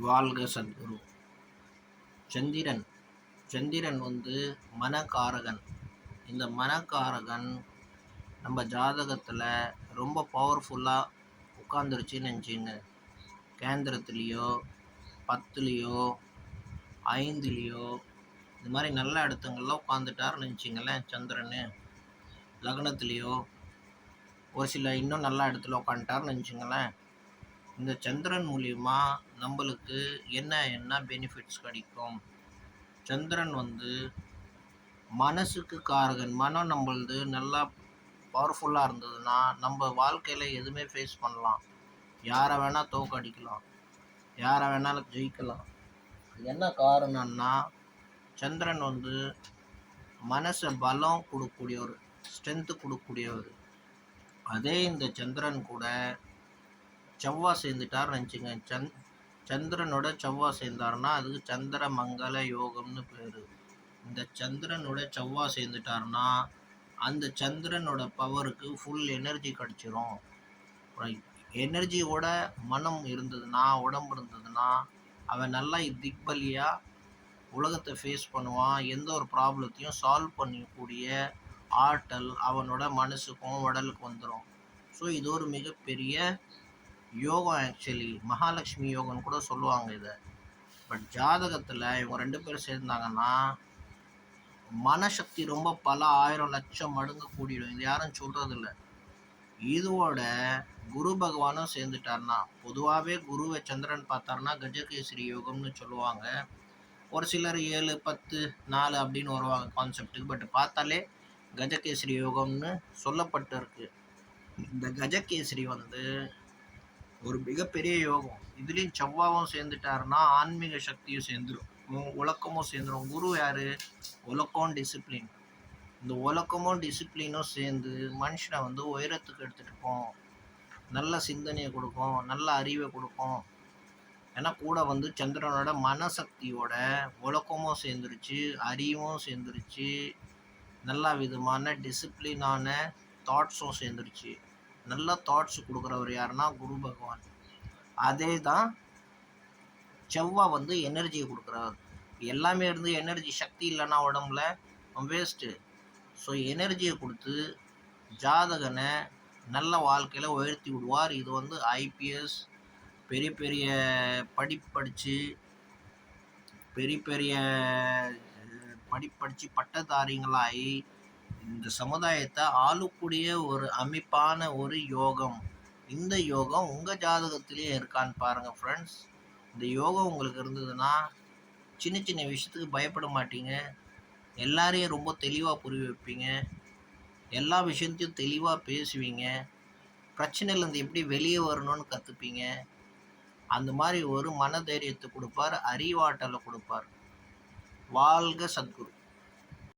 வாழ்க சத்குரு. சந்திரன் சந்திரன் மனக்காரகன். இந்த மனக்காரகன் நம்ம ஜாதகத்தில் ரொம்ப பவர்ஃபுல்லாக உட்காந்துருச்சுன்னு நினச்சிங்க. கேந்திரத்துலேயோ 10லேயோ 5லேயோ இந்த மாதிரி நல்ல இடத்துங்களில் உட்காந்துட்டாருன்னு நினச்சிங்களேன். சந்திரன் லக்னத்துலேயோ ஒரு சில இன்னும் நல்ல இடத்துல உட்காந்துட்டாருன்னு நினச்சிங்களேன். இந்த சந்திரன் மூலிமா நம்மளுக்கு என்ன பெனிஃபிட்ஸ் கிடைக்கும்? சந்திரன் மனசுக்கு காரகன். மனம் நம்மளது நல்லா பவர்ஃபுல்லாக இருந்ததுன்னா நம்ம வாழ்க்கையில் எதுவுமே ஃபேஸ் பண்ணலாம். யாரை வேணால் தோக்கடிக்கலாம், யாரை வேணாலும் ஜெயிக்கலாம். என்ன காரணம்னா சந்திரன் மனசை பலம் கொடுக்கக்கூடியவர், ஸ்ட்ரென்த்து கொடுக்கக்கூடியவர். அதே இந்த சந்திரன் கூட செவ்வாய் சேர்ந்துட்டார் நினச்சிங்க. சந்திரனோட செவ்வாய் சேர்ந்தாருன்னா அதுக்கு சந்திர மங்கள யோகம்னு பேர். இந்த சந்திரனோட செவ்வாய் சேர்ந்துட்டாருன்னா அந்த சந்திரனோட பவருக்கு ஃபுல் எனர்ஜி கிடச்சிரும். எனர்ஜியோட மனம் இருந்ததுன்னா, உடம்பு இருந்ததுன்னா அவன் நல்லா திக்பலியாக உலகத்தை ஃபேஸ் பண்ணுவான். எந்த ஒரு ப்ராப்ளத்தையும் சால்வ் பண்ணக்கூடிய ஆற்றல் அவனோட மனசுக்கும் உடலுக்கு வந்துடும். ஸோ இது ஒரு மிகப்பெரிய யோகம். ஆக்சுவலி மகாலட்சுமி யோகம்னு கூட சொல்லுவாங்க இதை. பட் ஜாதகத்தில் இவங்க 2 பேரும் சேர்ந்தாங்கன்னா மனசக்தி ரொம்ப பல 1000 லட்சம் மடங்கு கூடிடும். இது யாரும் சொல்கிறதில்ல. இதோட குரு பகவானும் சேர்ந்துட்டார்னா, பொதுவாகவே குருவை சந்திரன் பார்த்தாருன்னா கஜகேசரி யோகம்னு சொல்லுவாங்க. ஒரு சிலர் 7, 10, 4 அப்படின்னு வருவாங்க கான்செப்டுக்கு. பட் பார்த்தாலே கஜகேசரி யோகம்னு சொல்லப்பட்டு இருக்கு. இந்த கஜகேசரி ஒரு மிகப்பெரிய யோகம். இதுலேயும் செவ்வாவும் சேர்ந்துட்டாருன்னா ஆன்மீக சக்தியும் சேர்ந்துடும், ஒழுக்கமும் சேர்ந்துடும். குரு யார்? ஒழுக்கம், டிசிப்ளின். இந்த ஒழுக்கமும் டிசிப்ளினும் சேர்ந்து மனுஷனை உயரத்துக்கு எடுத்துகிட்டு போகும். நல்ல சிந்தனையை கொடுக்கும், நல்ல அறிவை கொடுக்கும். ஏன்னா கூட சந்திரனோட மனசக்தியோட ஒழுக்கமும் சேர்ந்துருச்சு, அறிவும் சேர்ந்துருச்சு, நல்ல விதமான டிசிப்ளினான தாட்ஸும் சேர்ந்துருச்சு. நல்ல தாட்ஸ் கொடுக்குறவர் யாருன்னா குரு பகவான். அதே தான் செவ்வாய் எனர்ஜியை கொடுக்குறவர். எல்லாமே எனர்ஜி சக்தி இல்லைன்னா உடம்புல வேஸ்ட்டு. ஸோ எனர்ஜியை கொடுத்து ஜாதகனை நல்ல வாழ்க்கையில் உயர்த்தி விடுவார். இது ஐபிஎஸ் பெரிய பெரிய படித்து பட்டதாரிகளாகி இந்த சமுதாயத்தை ஆளக்கூடிய ஒரு அமைப்பான ஒரு யோகம். இந்த யோகம் உங்கள் ஜாதகத்திலேயே இருக்கான்னு பாருங்கள் ஃப்ரெண்ட்ஸ். இந்த யோகம் உங்களுக்கு இருந்ததுன்னா சின்ன சின்ன விஷயத்துக்கு பயப்பட மாட்டீங்க. எல்லாரையும் ரொம்ப தெளிவாக புரிய வைப்பீங்க. எல்லா விஷயத்தையும் தெளிவாக பேசுவீங்க. பிரச்சனையிலேருந்து எப்படி வெளியே வரணும்னு கற்றுப்பீங்க. அந்த மாதிரி ஒரு மனதைரியத்தை கொடுப்பார், அறிவாற்றலை கொடுப்பார். வாழ்க சத்குரு.